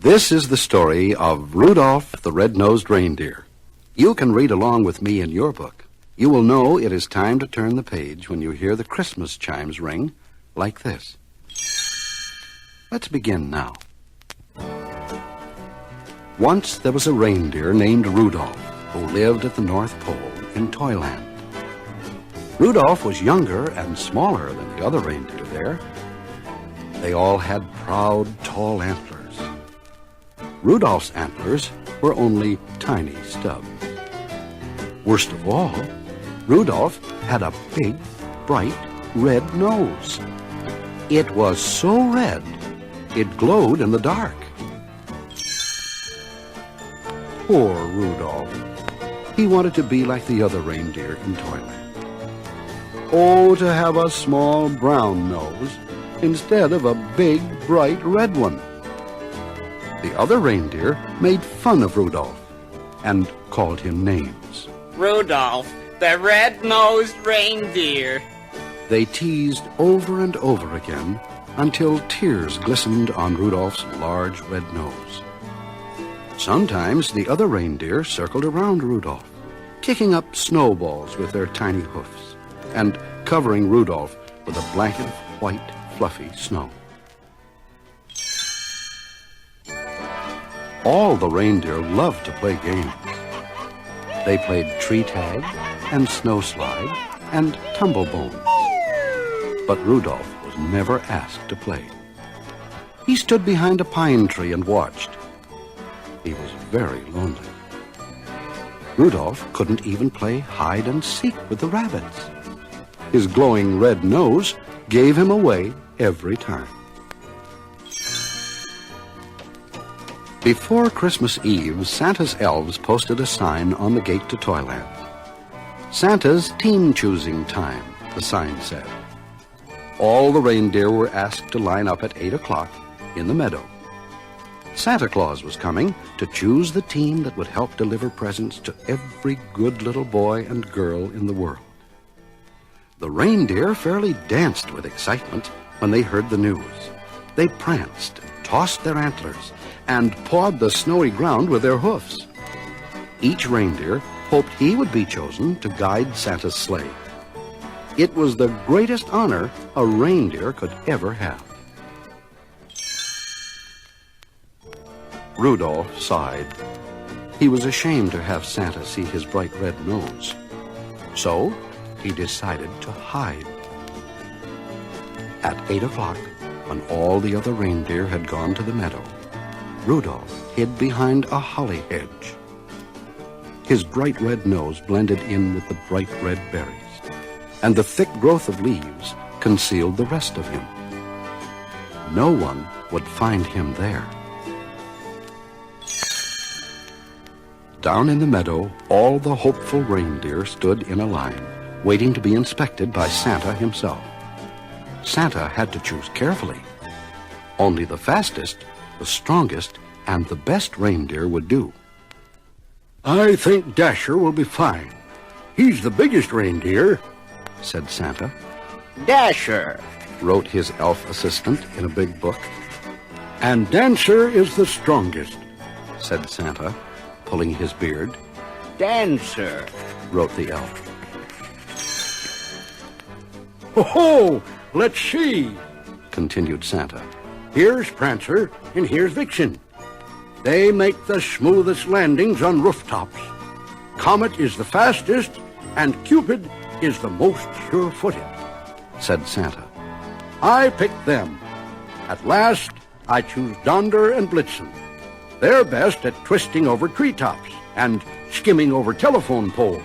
This is the story of Rudolph the Red-Nosed Reindeer. You can read along with me in your book. You will know it is time to turn the page when you hear the Christmas chimes ring like this. Let's begin now. Once there was a reindeer named Rudolph who lived at the North Pole in Toyland. Rudolph was younger and smaller than the other reindeer there. They all had proud, tall antlers. Rudolph's antlers were only tiny stubs. Worst of all, Rudolph had a big, bright, red nose. It was so red, it glowed in the dark. Poor Rudolph. He wanted to be like the other reindeer in Toyland. Oh, to have a small brown nose instead of a big, bright red one. The other reindeer made fun of Rudolph and called him names. Rudolph, the red-nosed reindeer. They teased over and over again until tears glistened on Rudolph's large red nose. Sometimes the other reindeer circled around Rudolph, kicking up snowballs with their tiny hoofs and covering Rudolph with a blanket of white, fluffy snow. All the reindeer loved to play games. They played tree tag and snow slide and tumble bones. But Rudolph was never asked to play. He stood behind a pine tree and watched. He was very lonely. Rudolph couldn't even play hide and seek with the rabbits. His glowing red nose gave him away every time. Before Christmas Eve, Santa's elves posted a sign on the gate to Toyland. Santa's team-choosing time, the sign said. All the reindeer were asked to line up at 8 o'clock in the meadow. Santa Claus was coming to choose the team that would help deliver presents to every good little boy and girl in the world. The reindeer fairly danced with excitement when they heard the news. They pranced, tossed their antlers, and pawed the snowy ground with their hoofs. Each reindeer hoped he would be chosen to guide Santa's sleigh. It was the greatest honor a reindeer could ever have. Rudolph sighed. He was ashamed to have Santa see his bright red nose. So he decided to hide. At 8 o'clock, when all the other reindeer had gone to the meadow, Rudolph hid behind a holly hedge. His bright red nose blended in with the bright red berries, and the thick growth of leaves concealed the rest of him. No one would find him there. Down in the meadow, all the hopeful reindeer stood in a line, waiting to be inspected by Santa himself. Santa had to choose carefully. Only the fastest, the strongest, and the best reindeer would do. I think Dasher will be fine. He's the biggest reindeer, said Santa. Dasher, wrote his elf assistant in a big book. And Dancer is the strongest, said Santa, pulling his beard. Dancer, wrote the elf. Ho-ho! Let's see, continued Santa. Here's Prancer and here's Vixen. They make the smoothest landings on rooftops. Comet is the fastest, and Cupid is the most sure-footed, said Santa. I picked them. At last, I choose Donder and Blitzen. They're best at twisting over treetops and skimming over telephone poles.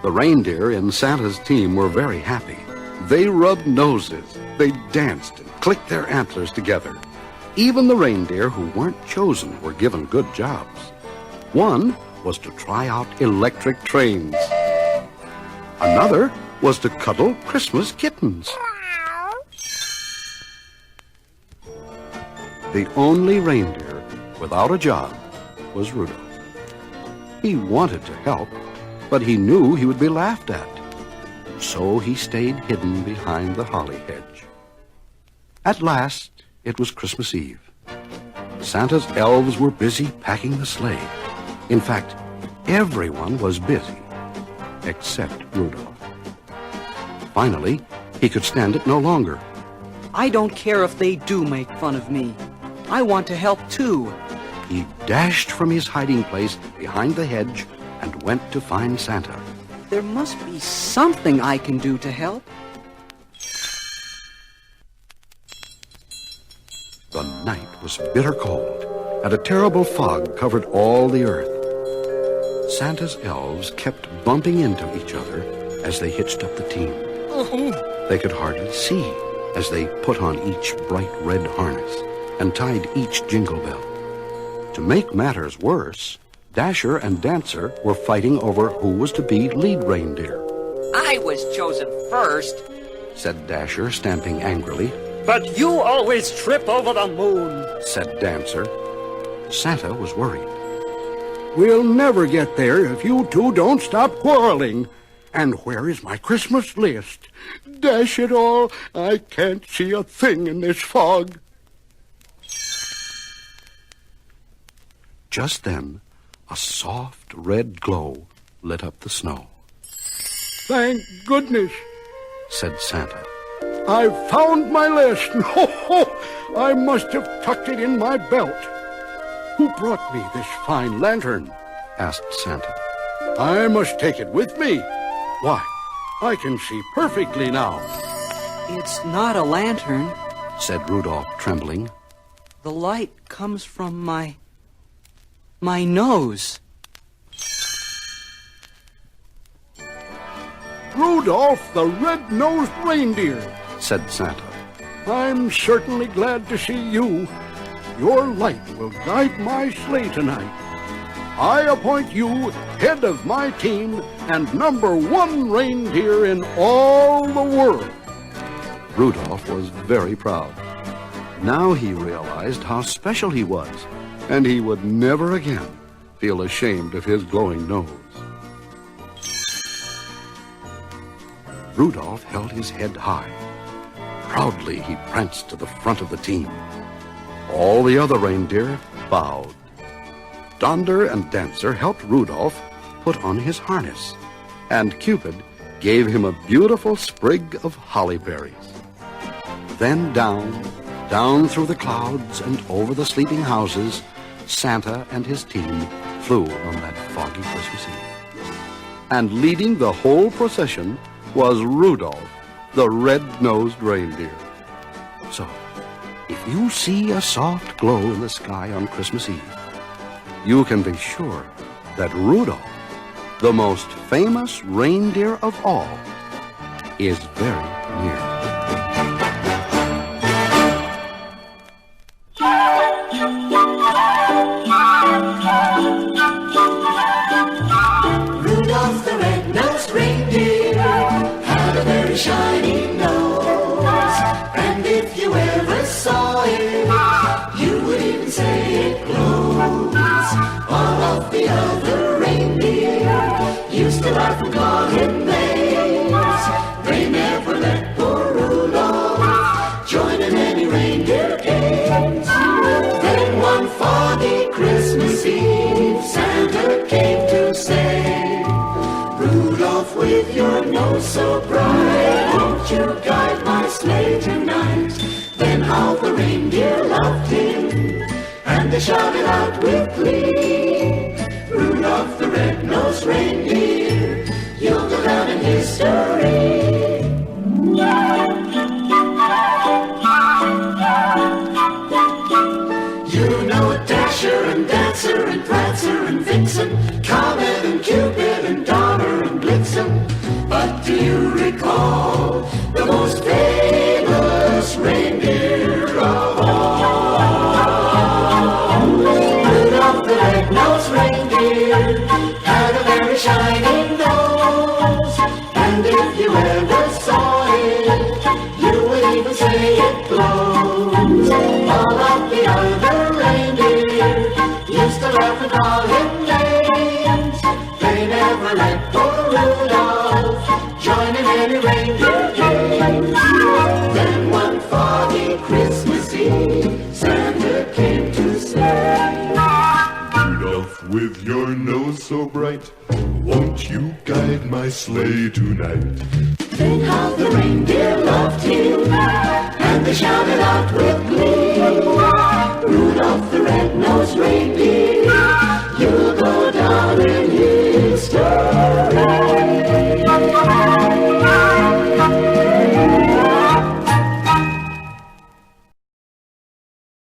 The reindeer in Santa's team were very happy. They rubbed noses, they danced and clicked their antlers together. Even the reindeer who weren't chosen were given good jobs. One was to try out electric trains. Another was to cuddle Christmas kittens. The only reindeer without a job was Rudolph. He wanted to help, but he knew he would be laughed at. So he stayed hidden behind the holly hedge. At last, it was Christmas Eve. Santa's elves were busy packing the sleigh. In fact, everyone was busy, except Rudolph. Finally, he could stand it no longer. I don't care if they do make fun of me. I want to help too. He dashed from his hiding place behind the hedge and went to find Santa. There must be something I can do to help. The night was bitter cold, and a terrible fog covered all the earth. Santa's elves kept bumping into each other as they hitched up the team. They could hardly see as they put on each bright red harness and tied each jingle bell. To make matters worse, Dasher and Dancer were fighting over who was to be lead reindeer. I was chosen first. Said Dasher, stamping angrily. But you always trip over the moon, said Dancer. Santa was worried. We'll never get there if you two don't stop quarreling. And where is my Christmas list? Dash it all, I can't see a thing in this fog. Just then, a soft red glow lit up the snow. Thank goodness, said Santa. I've found my list. I must have tucked it in my belt. Who brought me this fine lantern? Asked Santa. I must take it with me. Why, I can see perfectly now. It's not a lantern. Said Rudolph, trembling. The light comes from my nose. Rudolph the red-nosed reindeer, said Santa. I'm certainly glad to see you. Your light will guide my sleigh tonight. I appoint you head of my team and #1 reindeer in all the world. Rudolph was very proud. Now he realized how special he was, and he would never again feel ashamed of his glowing nose. Rudolph held his head high. Proudly he pranced to the front of the team. All the other reindeer bowed. Donder and Dancer helped Rudolph put on his harness, and Cupid gave him a beautiful sprig of holly berries. Then down through the clouds and over the sleeping houses, Santa and his team flew on that foggy Christmas Eve. And leading the whole procession was Rudolph, the red-nosed reindeer. So, if you see a soft glow in the sky on Christmas Eve, you can be sure that Rudolph, the most famous reindeer of all, is very near. Rudolph the red-nosed reindeer had a very shiny nose, and if you ever saw it, you would even say it glows. All of the other reindeer used to laugh and call him names. They never let poor Rudolph join in any reindeer games. Then one foggy Christmas Eve, Santa came to say, Rudolph, with your nose so bright, won't you guide my sleigh tonight? Then all the reindeer loved him, and they shouted out with glee, Rudolph the red-nosed reindeer, you'll go down in history. You know Dasher and Dancer and Prancer and Vixen, Comet and Cupid and Donner and Blitzen. But do you recall the most famous reindeer of all? Rudolph the red-nosed reindeer had a very shiny with your nose so bright, won't you guide my sleigh tonight? Then how the reindeer loved him, and they shouted out with glee, Rudolph the red-nosed reindeer, you'll go down in history.